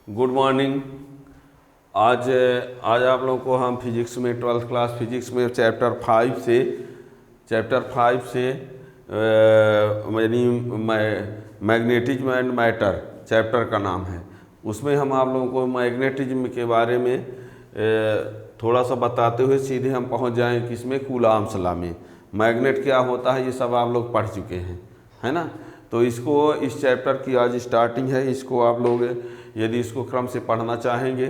Good morning. आज आज आप लोगों को हम फिजिक्स में 12th क्लास फिजिक्स में चैप्टर 5 से यानी मैग्नेटिज्म एंड मैटर चैप्टर का नाम है। उसमें हम आप लोगों को मैग्नेटिज्म के बारे में थोड़ा सा बताते हुए सीधे हम पहुंच जाएं किसमें, कूलाम्स लॉ में। मैग्नेट क्या होता है ये सब आप लोग पढ़ चुके हैं, है ना। तो इसको, इस चैप्टर की आज स्टार्टिंग है। इसको आप लोग यदि इसको क्रम से पढ़ना चाहेंगे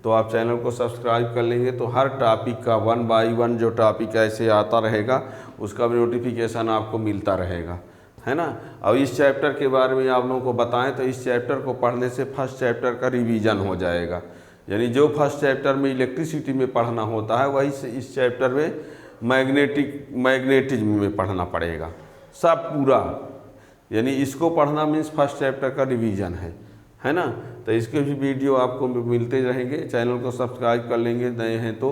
तो आप चैनल को सब्सक्राइब कर लेंगे, तो हर टॉपिक का 1 बाय 1 जो टॉपिक ऐसे आता रहेगा उसका भी नोटिफिकेशन आपको मिलता रहेगा, है ना। अब इस चैप्टर के बारे में आप लोगों को बताएं तो इस चैप्टर को पढ़ने से फर्स्ट चैप्टर का रिवीजन हो जाएगा। यानी जो फर्स्ट चैप्टर में इलेक्ट्रिसिटी में पढ़ना होता है वही से इस चैप्टर में मैग्नेटिज्म में पढ़ना पड़ेगा सब पूरा। यानी इसको पढ़ना मीन्स फर्स्ट चैप्टर का रिवीजन है ना। तो इसके भी वीडियो आपको मिलते रहेंगे। चैनल को सब्सक्राइब कर लेंगे नए हैं तो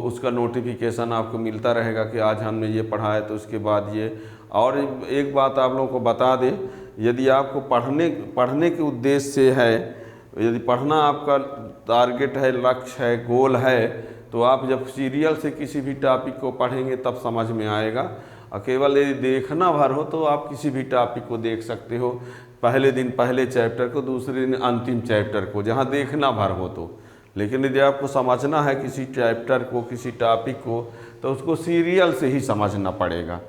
उसका नोटिफिकेशन आपको मिलता रहेगा कि आज हमने ये पढ़ा है तो उसके बाद ये। और एक बात आप लोगों को बता दें, यदि आपको पढ़ने के उद्देश्य से है, यदि पढ़ना आपका टारगेट है, लक्ष्य है, गोल है, तो आप जब सीरियल से किसी भी टॉपिक को पढ़ेंगे तब समझ में आएगा। और केवल यदि देखना भर हो तो आप किसी भी टॉपिक को देख सकते हो, पहले दिन पहले चैप्टर को, दूसरे दिन अंतिम चैप्टर को, जहाँ देखना भर हो तो। लेकिन यदि आपको समझना है किसी चैप्टर को, किसी टॉपिक को, तो उसको सीरियल से ही समझना पड़ेगा।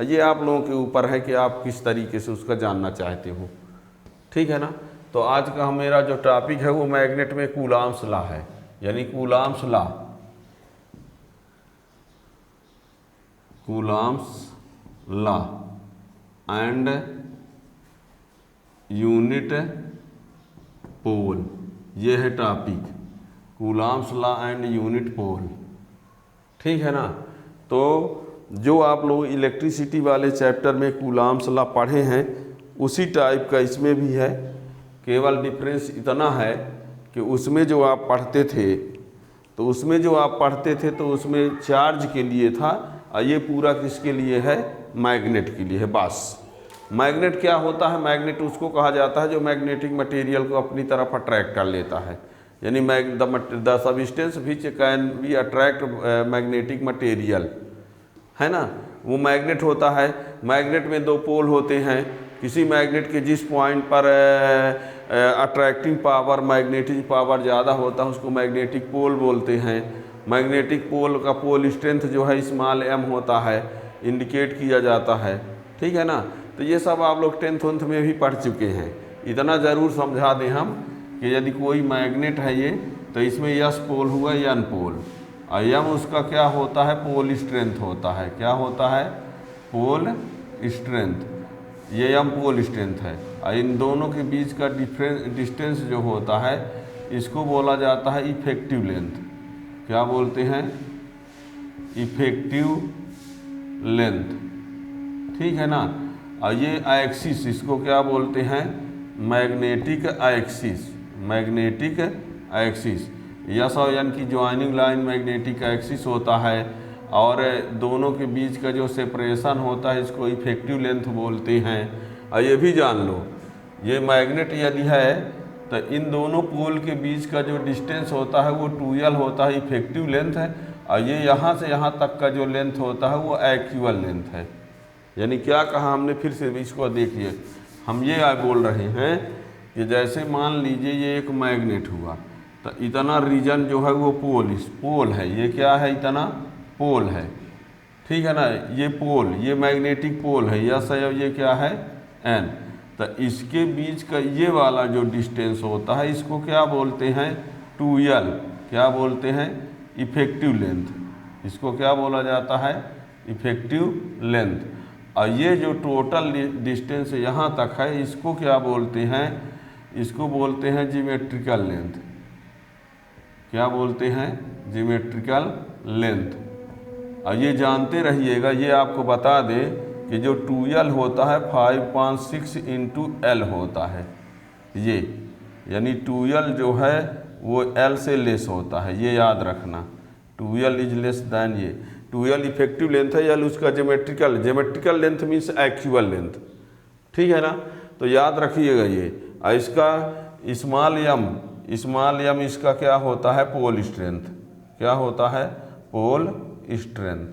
ये आप लोगों के ऊपर है कि आप किस तरीके से उसका जानना चाहते हो, ठीक है ना। तो आज का मेरा जो टॉपिक है वो मैग्नेट में कूलाम्स लॉ है, यानी Coulomb's law and unit pole. ये है topic, Coulomb's law and unit pole, ठीक है ना। तो जो आप लोग इलेक्ट्रिसिटी वाले चैप्टर में कूलाम्स लॉ पढ़े हैं उसी टाइप का इसमें भी है। केवल डिफरेंस इतना है कि उसमें जो आप पढ़ते थे तो उसमें चार्ज के लिए था, और ये पूरा किसके लिए है, मैग्नेट के लिए है बस। मैग्नेट क्या होता है, मैग्नेट उसको कहा जाता है जो मैग्नेटिक मटेरियल को अपनी तरफ अट्रैक्ट कर लेता है। यानी the substance which can be attract magnetic material, है ना, वो मैग्नेट होता है। मैग्नेट में दो पोल होते हैं। किसी मैग्नेट के जिस पॉइंट पर अट्रैक्टिंग पावर, मैग्नेटिक पावर ज़्यादा होता है उसको मैग्नेटिक पोल बोलते हैं। मैग्नेटिक पोल का पोल स्ट्रेंथ जो है स्मॉल m होता है, इंडिकेट किया जाता है, ठीक है ना। तो ये सब आप लोग 10th में भी पढ़ चुके हैं। इतना ज़रूर समझा दें हम कि यदि कोई मैग्नेट है ये, तो इसमें s पोल हुआ, n पोल, और m उसका क्या होता है, पोल स्ट्रेंथ होता है। क्या होता है, पोल स्ट्रेंथ। ये m पोल स्ट्रेंथ है। और इन दोनों के बीच का डिस्टेंस जो होता है इसको बोला जाता है इफेक्टिव लेंथ। क्या बोलते हैं, इफेक्टिव लेंथ, ठीक है ना। और ये एक्सिस, इसको क्या बोलते हैं, मैग्नेटिक एक्सिस। यस और एन की ज्वाइनिंग लाइन मैग्नेटिक एक्सिस होता है, और दोनों के बीच का जो सेपरेशन होता है इसको इफेक्टिव लेंथ बोलते हैं। और ये भी जान लो, ये मैग्नेट यदि है तो इन दोनों पोल के बीच का जो डिस्टेंस होता है वो 2l होता है, इफेक्टिव लेंथ है। और ये यहाँ से यहाँ तक का जो लेंथ होता है वो एक्चुअल लेंथ है। यानी क्या कहा हमने, फिर से इसको देखिए। हम ये बोल रहे हैं कि जैसे मान लीजिए ये एक मैग्नेट हुआ, तो इतना रीजन जो है वो पोल है। ये क्या है, इतना पोल है, ठीक है ना। ये पोल, ये मैग्नेटिक पोल है, यस है। ये क्या है, n। तो इसके बीच का ये वाला जो डिस्टेंस होता है इसको क्या बोलते हैं, 2l। क्या बोलते हैं, इफेक्टिव लेंथ। इसको क्या बोला जाता है, इफेक्टिव लेंथ। और ये जो टोटल डिस्टेंस यहाँ तक है इसको क्या बोलते हैं, इसको बोलते हैं ज्योमेट्रिकल लेंथ। क्या बोलते हैं, ज्योमेट्रिकल लेंथ। और ये जानते रहिएगा, ये आपको बता दें कि जो 2l होता है 5.6 × l होता है ये। यानी 2l जो है वो l से लेस होता है, ये याद रखना। 2l इज लेस दैन ये। 2l इफेक्टिव लेंथ है, l उसका geometrical length means actual length, ठीक है ना। तो याद रखिएगा ये और इसका स्मॉल यम इसका क्या होता है, पोल स्ट्रेंथ। क्या होता है, पोल स्ट्रेंथ।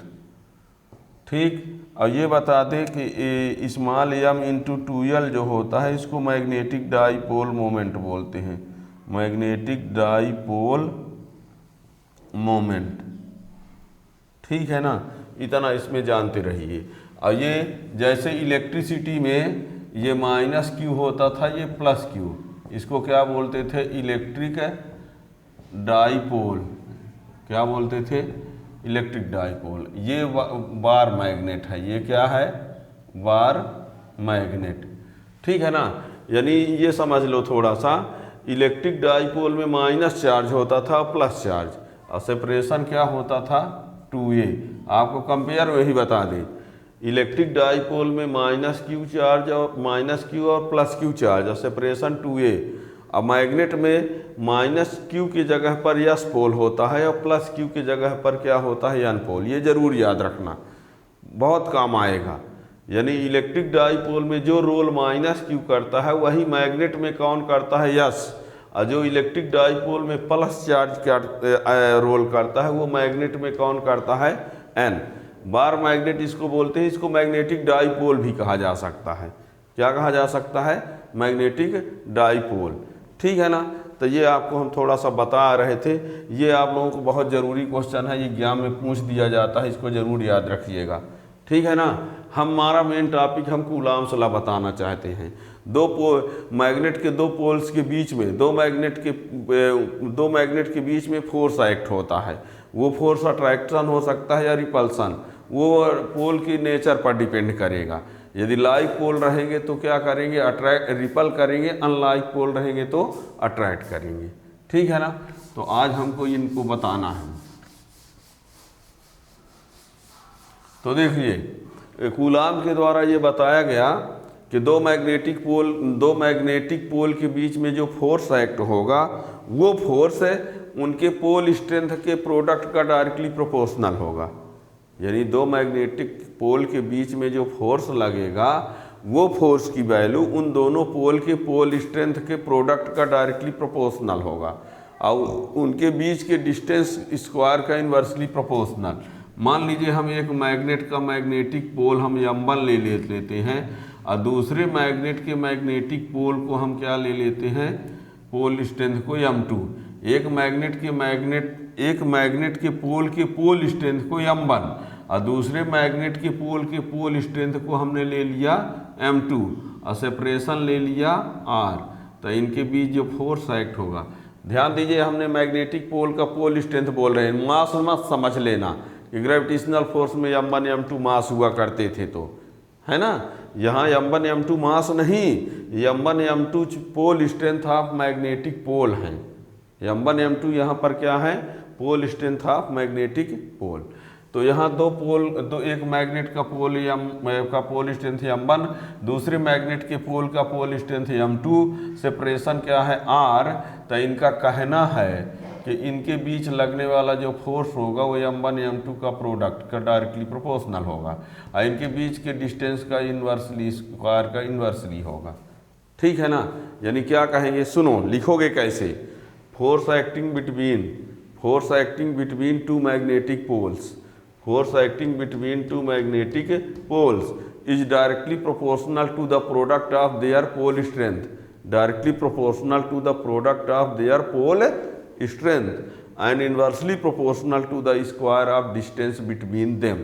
ठीक, और ये बता दें कि स्मॉल यम इंटू 2L जो होता है इसको मैग्नेटिक डाईपोल मोमेंट बोलते हैं, मैग्नेटिक डाईपोल मोमेंट। ठीक है ना, इतना इसमें जानते रहिए। और ये जैसे इलेक्ट्रिसिटी में ये -Q होता था, ये +Q, इसको क्या बोलते थे, इलेक्ट्रिक डाईपोल। क्या बोलते थे, इलेक्ट्रिक डाईपोल। ये बार मैग्नेट है, ये क्या है, बार मैग्नेट। ठीक है ना, यानी ये समझ लो थोड़ा सा, इलेक्ट्रिक डाईपोल में माइनस चार्ज होता था प्लस चार्ज, और सेपरेशन क्या होता था, 2a। आपको कंपेयर वही बता दें, इलेक्ट्रिक डाईपोल में -Q चार्ज और -Q और +Q चार्ज और सेपरेशन 2a। अब मैग्नेट में -Q की जगह पर यस पोल होता है और +Q की जगह पर क्या होता है, एन पोल। ये जरूर याद रखना, बहुत काम आएगा। यानी इलेक्ट्रिक डाईपोल में जो रोल -Q करता है वही मैग्नेट में कौन करता है, यस। और जो इलेक्ट्रिक डाईपोल में प्लस चार्ज का रोल करता है वो मैग्नेट में कौन करता है, एन। बार मैग्नेट इसको बोलते हैं, इसको मैग्नेटिक डाईपोल भी कहा जा सकता है। क्या कहा जा सकता है, मैग्नेटिक डाईपोल। ठीक है ना, तो ये आपको हम थोड़ा सा बता रहे थे। ये आप लोगों को बहुत ज़रूरी क्वेश्चन है, ये एग्जाम में पूछ दिया जाता है, इसको ज़रूर याद रखिएगा। ठीक है ना, हमारा मेन टॉपिक हम कूलाम्स लॉ बताना चाहते हैं। मैग्नेट के दो पोल्स के बीच में, दो मैग्नेट के बीच में फोर्स एक्ट होता है। वो फोर्स अट्रैक्शन हो सकता है या रिपल्सन, वो पोल की नेचर पर डिपेंड करेगा। यदि लाइक पोल रहेंगे तो क्या करेंगे, रिपल करेंगे, अनलाइक पोल रहेंगे तो अट्रैक्ट करेंगे। ठीक है ना, तो आज हमको इनको बताना है। तो देखिए, कूलाम के द्वारा ये बताया गया कि दो मैग्नेटिक पोल के बीच में जो फोर्स एक्ट होगा वो फोर्स उनके पोल स्ट्रेंथ के प्रोडक्ट का डायरेक्टली प्रोपोर्शनल होगा। यानी दो मैग्नेटिक पोल के बीच में जो फोर्स लगेगा वो फोर्स की वैल्यू उन दोनों पोल के पोल स्ट्रेंथ के प्रोडक्ट का डायरेक्टली प्रोपोर्शनल होगा, और उनके बीच के डिस्टेंस स्क्वायर का इन्वर्सली प्रोपोर्शनल। मान लीजिए हम एक मैग्नेट का मैग्नेटिक पोल हम M1 ले लेते हैं और दूसरे मैग्नेट के मैग्नेटिक पोल को हम क्या ले लेते हैं, पोल स्ट्रेंथ को M2। एक मैग्नेट के पोल के पोल स्ट्रेंथ को M1 और दूसरे मैग्नेट के पोल स्ट्रेंथ को हमने ले लिया M2 और सेपरेशन ले लिया R। तो इनके बीच जो फोर्स एक्ट होगा, ध्यान दीजिए हमने मैग्नेटिक पोल का पोल स्ट्रेंथ बोल रहे हैं, मास मत समझ लेना कि ग्रेविटेशनल फोर्स में M1 M2 मास हुआ करते थे, तो है ना। यहाँ M1 M2 मास नहीं, M1 M2 pole strength of magnetic pole हैं। M1 M2 यहाँ पर क्या है, pole strength of magnetic pole. तो यहाँ एक मैग्नेट का पोल स्ट्रेंथ M1, दूसरे मैग्नेट के पोल का पोल स्ट्रेंथ M2, सेपरेशन क्या है R। तो इनका कहना है कि इनके बीच लगने वाला जो फोर्स होगा वो M1 M2 का प्रोडक्ट का डायरेक्टली प्रोपोर्शनल होगा, और इनके बीच के डिस्टेंस का इन्वर्सली स्क्वायर का इन्वर्सली होगा। ठीक है ना, यानी क्या कहेंगे, सुनो लिखोगे कैसे, force acting between two magnetic poles is directly proportional to the product of their pole strength, and inversely proportional to the square of distance between them.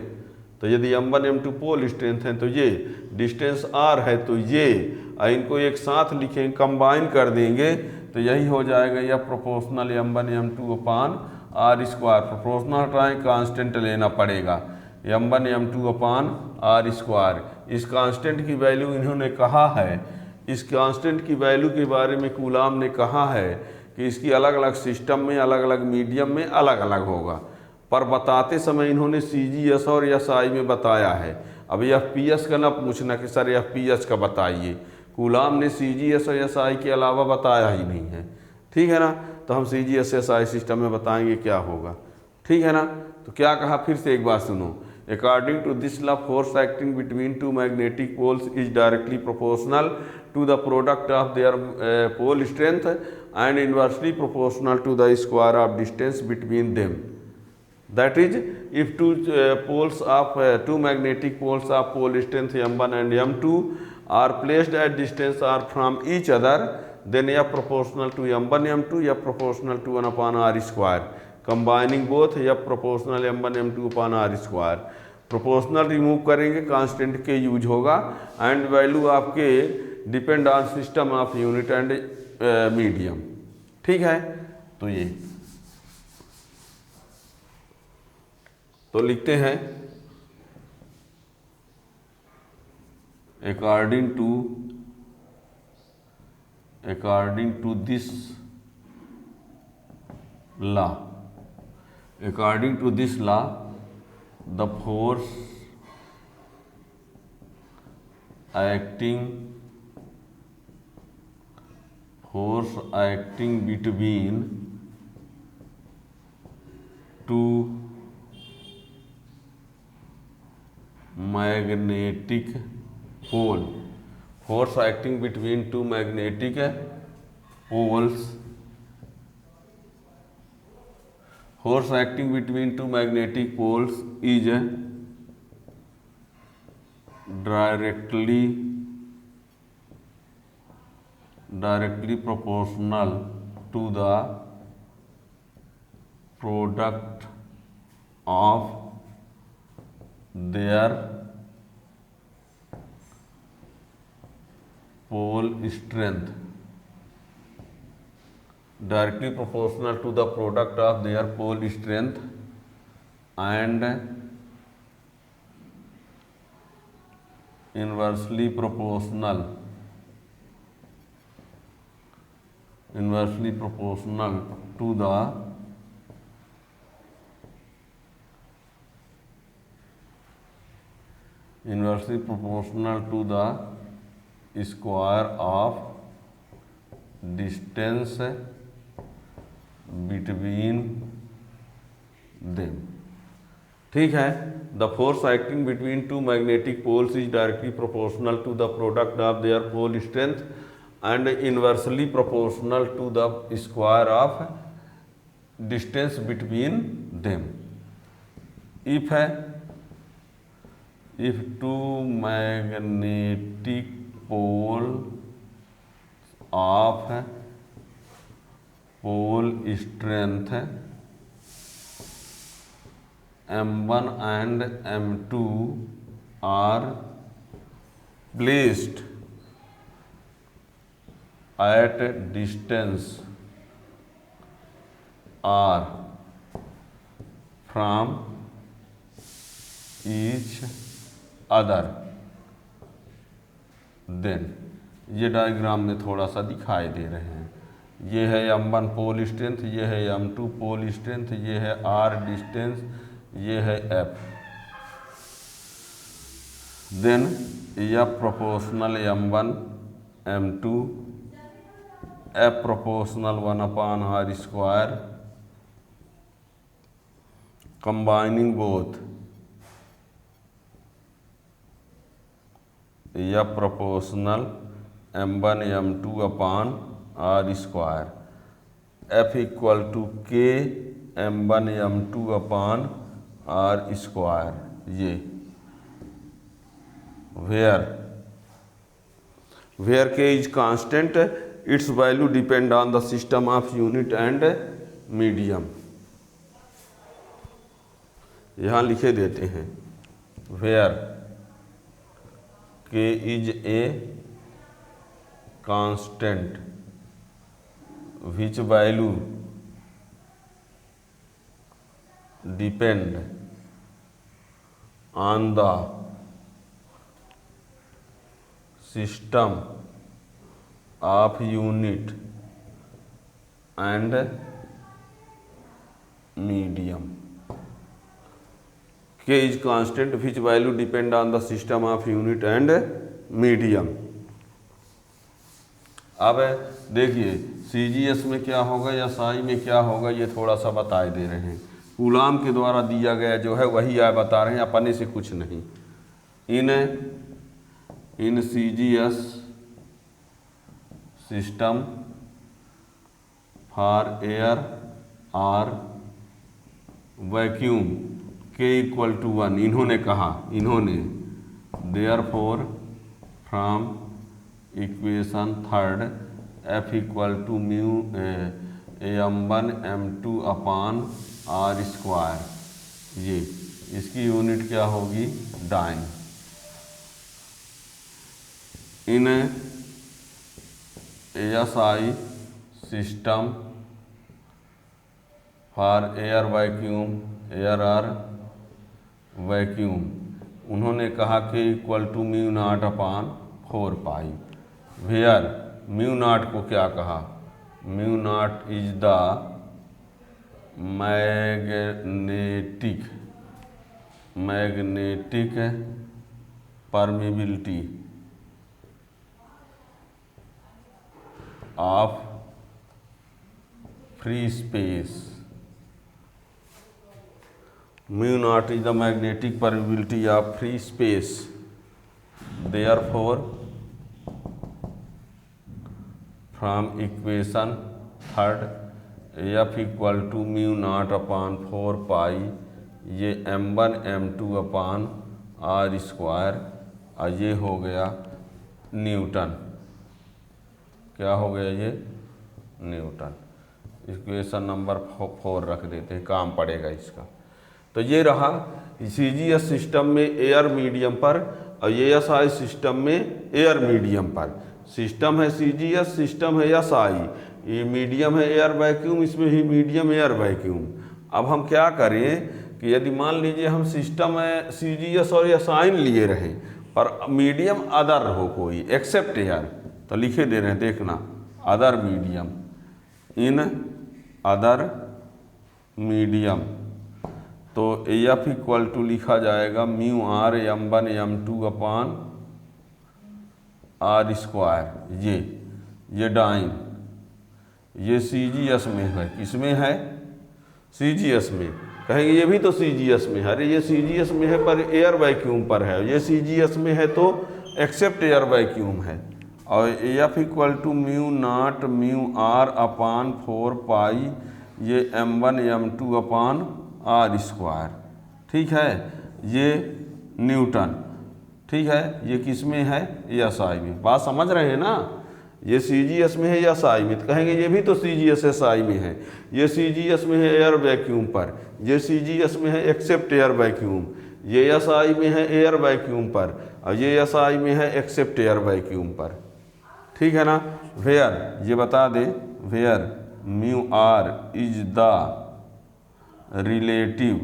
तो यदि M1 M2 पोल स्ट्रेंथ है तो ये डिस्टेंस R है, तो ये इनको एक साथ लिखें, कंबाइन कर देंगे तो यही हो जाएगा, या प्रोपोर्शनल M1 M2 अपान R स्क्वायर। प्रोपोर्शनल हटाएं, कांस्टेंट लेना पड़ेगा, M1 M2 अपान R स्क्वायर। इस कांस्टेंट की वैल्यू इन्होंने कहा है, इस कांस्टेंट की वैल्यू के बारे में कूलाम ने कहा है कि इसकी अलग अलग सिस्टम में, अलग अलग मीडियम में अलग अलग होगा, पर बताते समय इन्होंने CGS और SI में बताया है। अब FPS का ना पूछना कि सर FPS का बताइए, कूलाम ने CGS और SI के अलावा बताया ही नहीं है। ठीक है ना, तो हम CGS SI सिस्टम में बताएंगे क्या होगा। ठीक है ना, तो क्या कहा, फिर से एक बार सुनो, According to this law, force acting between two magnetic poles is directly proportional to the product of their pole strength and inversely proportional to the square of distance between them. That is, if two magnetic poles of pole strength m1 and m2 are placed at distance r from each other, then F proportional to m1 m2, F proportional to 1 upon r square. Combining both, F proportional m1 m2 upon r square. Proportional remove करेंगे, constant के use होगा and value आपके depend on system of unit and medium. ठीक है, तो ये तो लिखते हैं according to this law the force acting between two magnetic pole, force acting between two magnetic poles, force acting between two magnetic poles is directly proportional to the product of their pole strength, directly proportional to the product of their pole strength and inversely proportional to the square of distance between them. ठीक है, the force acting between two magnetic poles is directly proportional to the product of their pole strength and inversely proportional to the square of distance between them. If है, if two magnetic pole of pole strength m1 and m2 are placed at distance r from each other, then ये diagram में थोड़ा सा दिखाई दे रहे हैं। ये है m1 पोल स्ट्रेंथ, ये है m2 पोल स्ट्रेंथ, ये है r डिस्टेंस, ये है F। Then F proportional m1 m2, F proportional 1 upon r square, combining both F proportional m1 m2 upon r square, F equal to K m1 m2 upon r square. ये where K is constant, its value depend on the system of unit and medium। यहाँ लिखे देते हैं where K is a constant which value depend on the system of unit and medium। K is constant which value depend on the system of unit and medium। अब देखिए CGS में क्या होगा या SI में क्या होगा, ये थोड़ा सा बताए दे रहे हैं। कूलाम के द्वारा दिया गया जो है वही आप बता रहे हैं, अपने से कुछ नहीं। In CGS system for air or vacuum K=1, इन्होंने कहा, therefore from equation third F=μ m1 m2 upon r², ये इसकी यूनिट क्या होगी, dyne. In ASI system for air or vacuum, उन्होंने कहा कि μ0/4π, वेयर μ0 को क्या कहा, μ0 is the magnetic permeability of free space. μ0 is the magnetic permeability of free space, therefore from equation third F=μ0/4π, ये m1 m2 अपान r², और ये हो गया न्यूटन। क्या हो गया ये, न्यूटन। इक्वेशन नंबर 4 रख देते हैं, काम पड़ेगा इसका। तो ये रहा CGS सिस्टम में एयर मीडियम पर और ASI सिस्टम में एयर मीडियम पर। सिस्टम है CGS, सिस्टम है SI, ये मीडियम है एयर वैक्यूम, इसमें ही मीडियम एयर वैक्यूम। अब हम क्या करें कि यदि मान लीजिए हम सिस्टम है CGS और SI लिए रहे पर मीडियम अदर हो कोई एक्सेप्ट एयर, तो लिखे दे रहे हैं, देखना, other medium, in other medium, तो F= लिखा जाएगा μr m1 m2 upon r², ये डाइन, ये CGS में है, किसमें है, CGS में। कहेंगे ये भी तो CGS में है, अरे ये CGS में है पर एयर वैक्यूम पर है, ये CGS में है तो एक्सेप्ट एयर वैक्यूम है। और F=μ0 μr/4π, ये m1 m2 अपान r², ठीक है, ये न्यूटन, ठीक है। ये किस में है, SI में। बात समझ रहे हैं ना, ये CGS में है या SI में, तो कहेंगे ये भी तो CGS SI में है, ये CGS में है एयर वैक्यूम पर, ये CGS में है एक्सेप्ट एयर वैक्यूम, ये SI में है एयर वैक्यूम पर, और ये SI में है एक्सेप्ट एयर वैक्यूम पर, ठीक है ना। वेयर, ये बता दे, where μr is the relative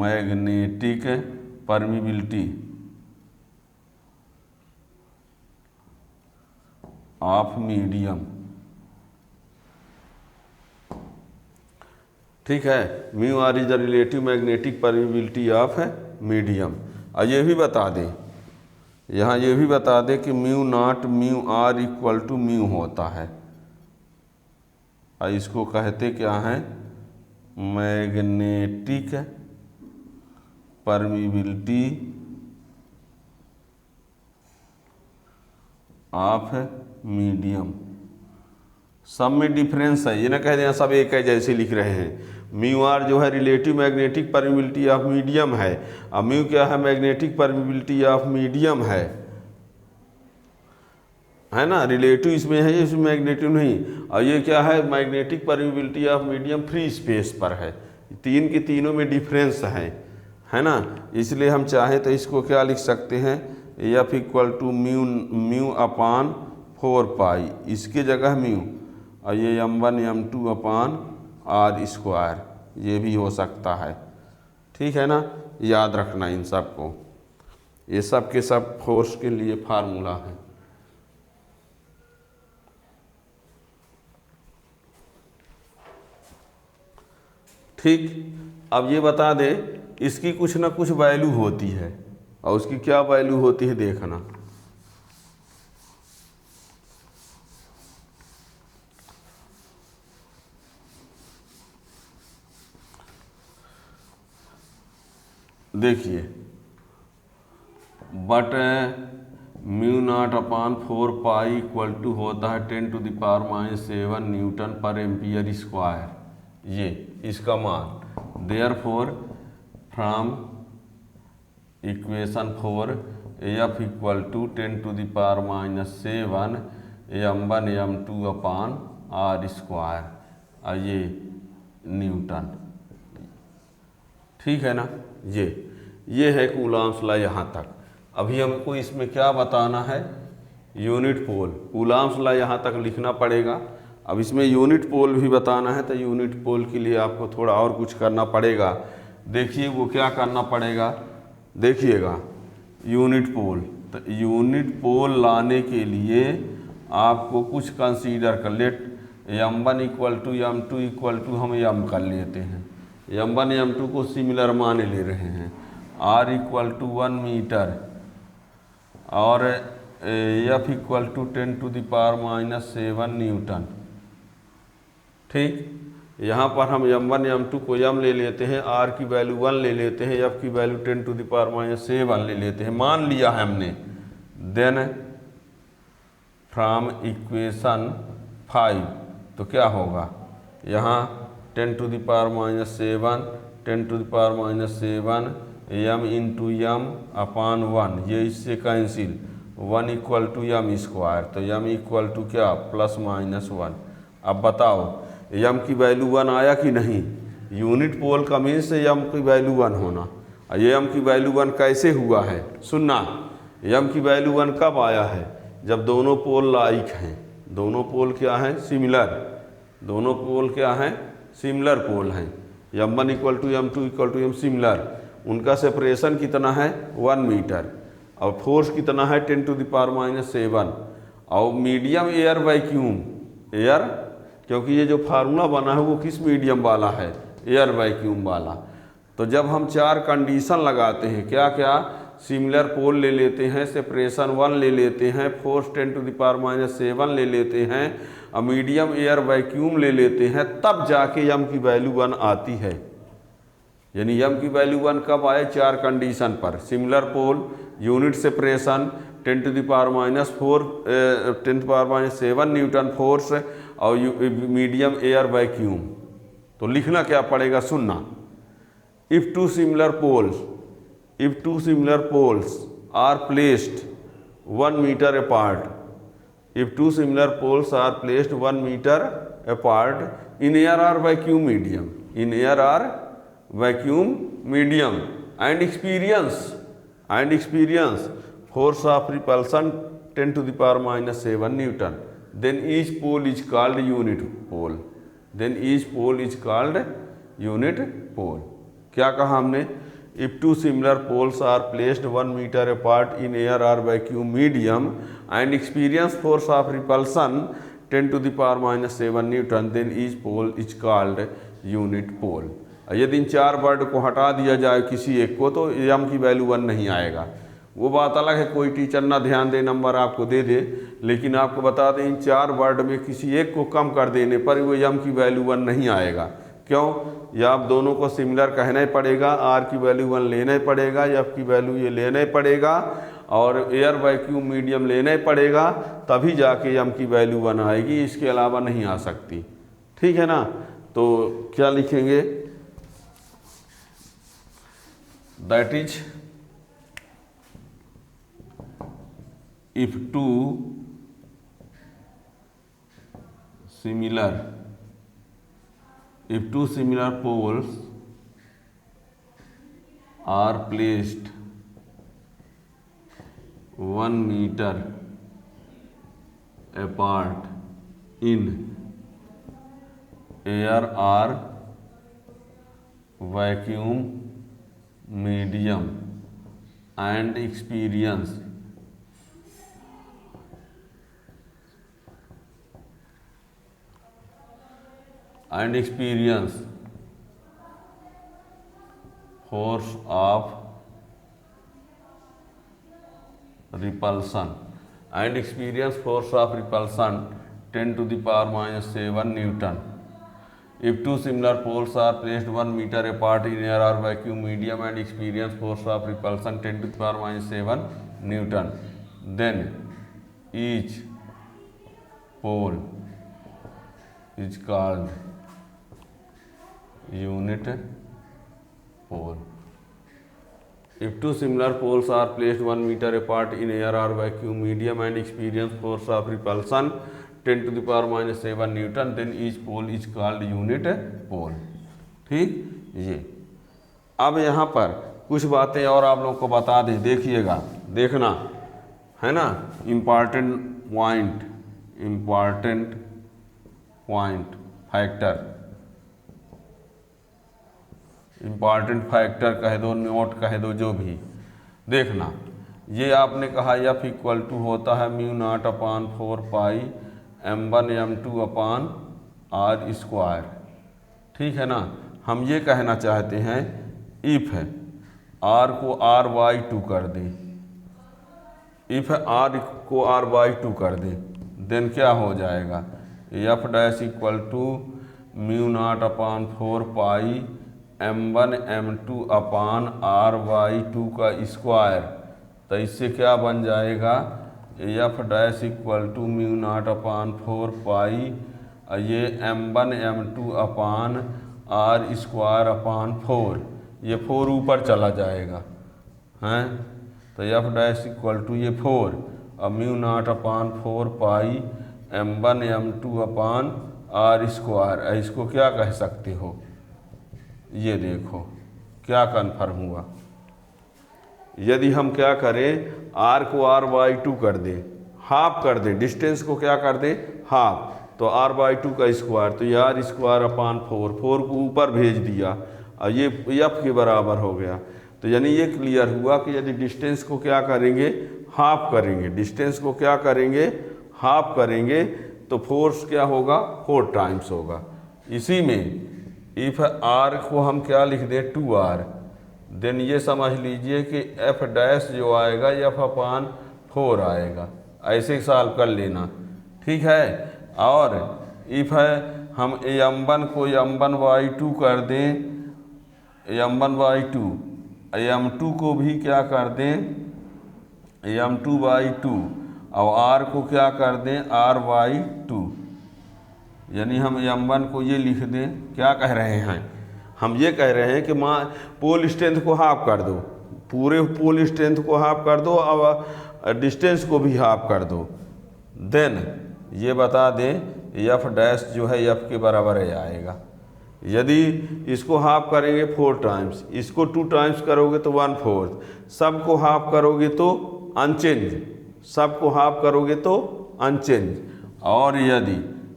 magnetic permeability of medium, ठीक है। μr is the relative magnetic permeability of medium. और ये भी बता दें, यहाँ ये भी बता दें कि μ0 μr μ होता है, और इसको कहते क्या हैं, मैग्नेटिक परमिबिलिटी ऑफ मीडियम। सब में डिफरेंस है, ये ना कह दें सब एक है जैसे लिख रहे हैं। μr जो है relative magnetic permeability of medium है, और μ क्या है, मैग्नेटिक परमिबिलिटी ऑफ मीडियम है ना, रिलेटिव इसमें है, इसमें मैग्नेटिव नहीं। और ये क्या है, magnetic permeability of medium free space पर है। तीन के तीनों में डिफरेंस है ना। इसलिए हम चाहें तो इसको क्या लिख सकते हैं, F=μ/4π, इसके जगह μ, और ये m1 m2 अपान r², ये भी हो सकता है, ठीक है ना। याद रखना इन सब को, ये सब के सब फोर्स के लिए फार्मूला है। ठीक, अब ये बता दे, इसकी कुछ ना कुछ वैल्यू होती है, और उसकी क्या वैल्यू होती है देखना। देखिए but mu naught upon 4 pi equal to होता है 10⁻⁻7 न्यूटन पर एम्पियर स्क्वायर, ये इसका मान। Therefore from equation 4 F equal to 10⁻⁻7 m1 m2 upon R square, ये न्यूटन। ठीक है ना, ये है कूलाम्स लॉ यहाँ तक। अभी हमको इसमें क्या बताना है, यूनिट पोल। कूलाम्स लॉ यहाँ तक लिखना पड़ेगा। अब इसमें यूनिट पोल भी बताना है, तो यूनिट पोल के लिए आपको थोड़ा और कुछ करना पड़ेगा। देखिए वो क्या करना पड़ेगा, देखिएगा यूनिट पोल। तो यूनिट पोल लाने के लिए आपको कुछ कंसीडर कर let m1 equal to m2 equal to हम m कर लेते हैं। m1 m2 को सिमिलर मान ले रहे हैं। r इक्वल टू 1 मीटर और f इक्वल टू 10⁻⁻7 न्यूटन। ठीक, यहाँ पर हम m1 m2 को m ले लेते हैं, r की वैल्यू 1 ले लेते हैं, f की वैल्यू 10⁻⁻7 ले लेते हैं, मान लिया है हमने। देन फ्रॉम इक्वेशन 5 तो क्या होगा, यहाँ 10⁻⁻7 10⁻⁻7 m इंटू m अपान 1, ये इससे cancel, 1 equal to m square, तो m इक्वल टू क्या +-1। अब बताओ m की वैल्यू 1 आया कि नहीं। यूनिट पोल का मीन्स m की वैल्यू 1 होना। ये m की वैल्यू 1 कैसे हुआ है, सुनना। m की वैल्यू 1 कब आया है, जब दोनों पोल लाइक हैं। दोनों पोल क्या हैं, सिमिलर। दोनों पोल क्या हैं, सिमिलर पोल हैं। m1 equal to m2 equal to m similar. उनका सेपरेशन कितना है 1 मीटर और फोर्स कितना है 10⁻⁻7। और मीडियम एयर वैक्यूम, एयर, क्योंकि ये जो फार्मूला बना है वो किस मीडियम वाला है, एयर वैक्यूम वाला। तो जब हम 4 कंडीशन लगाते हैं, क्या क्या, सिमिलर पोल ले लेते हैं, सेपरेशन 1 ले लेते हैं, फोर्स 10⁻⁻7 ले लेते हैं और मीडियम एयर वैक्यूम ले लेते हैं, तब जाके m की वैल्यू 1 आती है। यानी m की वैल्यू 1 कब आए, 4 कंडीशन पर। Similar pole, unit separation, 10⁻⁻7 newton force और मीडियम एयर वैक्यूम। तो लिखना क्या पड़ेगा, सुनना। If two similar poles are placed 1 metre apart, if two similar poles are placed 1 meter apart in air or vacuum medium, in air or vacuum medium and experience force of repulsion 10⁻⁻7 Newton, then each pole is called unit pole, then each pole is called unit pole। क्या कहा हमने, if two similar poles are placed 1 meter apart in air or vacuum medium and experience force of repulsion 10⁻⁻7 Newton, then each pole is called unit pole। यदि इन 4 word को हटा दिया जाए किसी एक को तो m की वैल्यू 1 नहीं आएगा। वो बात अलग है, कोई टीचर ना ध्यान दे, नंबर आपको दे दे, लेकिन आपको बता दें इन 4 वर्ड में किसी एक को कम कर देने पर वो m की वैल्यू 1 नहीं आएगा। क्यों, या आप दोनों को सिमिलर कहना ही पड़ेगा, r की वैल्यू 1 लेना ही पड़ेगा, f की वैल्यू ये लेना ही पड़ेगा और एयर वैक्यूम मीडियम लेना ही पड़ेगा, तभी जाके m की वैल्यू 1 आएगी, इसके अलावा नहीं आ सकती। ठीक है ना। तो क्या लिखेंगे, that is if two similar poles are placed 1 meter apart in air or vacuum medium and experience force of repulsion 10⁻⁻7 Newton, If two similar poles are placed 1 meter apart in air or vacuum medium and experience force of repulsion 10 to the power minus 7 Newton, then each pole is called unit pole. If two similar poles are placed 1 meter apart in air or vacuum medium and experience force of repulsion 10 to the power minus 7 newton, then each pole is called unit pole. ठीक, ये अब यहाँ पर कुछ बातें और आप लोग को बता दें, देखिएगा, देखना है ना, इम्पॉर्टेंट फैक्टर कह दो, नोट कह दो, जो भी देखना। ये आपने कहा एफ इक्वल टू होता है mu naught upon 4 pi m1 m2 upon R square. ठीक है ना, हम ये कहना चाहते हैं इफ आर को r/2 कर दें, इफ आर को r/2 कर दें, देन क्या हो जाएगा, F dash equal to mu naught upon 4 pi m1 m2 upon r/2 का स्क्वायर। तो इससे क्या बन जाएगा, F dash equal to mu naught upon 4 pi ये m1 m2 upon R square upon 4, ये 4 ऊपर चला जाएगा हैं, तो एफ डैश इक्वल टू ये 4 और mu naught upon 4 pi m1 m2 upon R square. इसको क्या कह सकते हो, ये देखो क्या कन्फर्म हुआ। यदि हम क्या करें, r को r/2 कर दें, हाफ कर दें, डिस्टेंस को क्या कर दें, हाफ, तो r/2 का स्क्वायर, तो ये r स्क्वायर अपान 4 को ऊपर भेज दिया और ये f के बराबर हो गया। तो यानी ये क्लियर हुआ कि यदि डिस्टेंस को क्या करेंगे, हाफ करेंगे, डिस्टेंस को क्या करेंगे, हाफ करेंगे, तो फोर्स क्या होगा, 4 टाइम्स होगा। इसी में इफ r को हम क्या लिख दें, 2r, देन ये समझ लीजिए कि एफ डैश जो आएगा एफ अपान 4 आएगा, ऐसे सॉल्व कर लेना। ठीक है, और इफ है हम m1 को m1/2 कर दें, m1/2, m2 को भी क्या कर दें, m2/2, और r को क्या कर दें, r/2, यानी हम m1 को ये लिख दें, क्या कह रहे हैं, हम ये कह रहे हैं कि पोल स्ट्रेंथ को हाफ कर दो, पूरे पोल स्ट्रेंथ को हाफ कर दो और डिस्टेंस को भी हाफ कर दो, देन ये बता दें एफ डैश जो है एफ के बराबर ही आएगा। यदि इसको हाफ करेंगे 4 टाइम्स, इसको 2 टाइम्स करोगे तो 1/4, सबको हाफ करोगे तो अनचेंज, सबको हाफ करोगे तो अनचेंज। और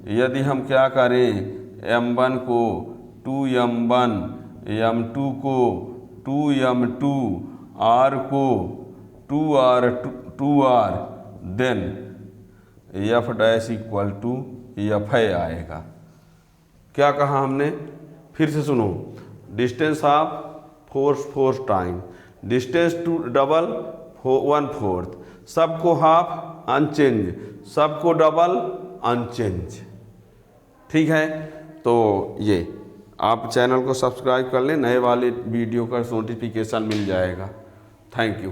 यदि हम क्या करें, m1 को 2m1, m2 को 2m2, r को 2r, then F dash equal to F है आएगा। क्या कहा हमने, फिर से सुनो, distance half, force time, distance to double 1/4, सबको हाफ अनचेंज, सबको डबल अनचेंज। ठीक है, तो ये आप चैनल को सब्सक्राइब कर लें, नए वाले वीडियो का नोटिफिकेशन मिल जाएगा। Thank you.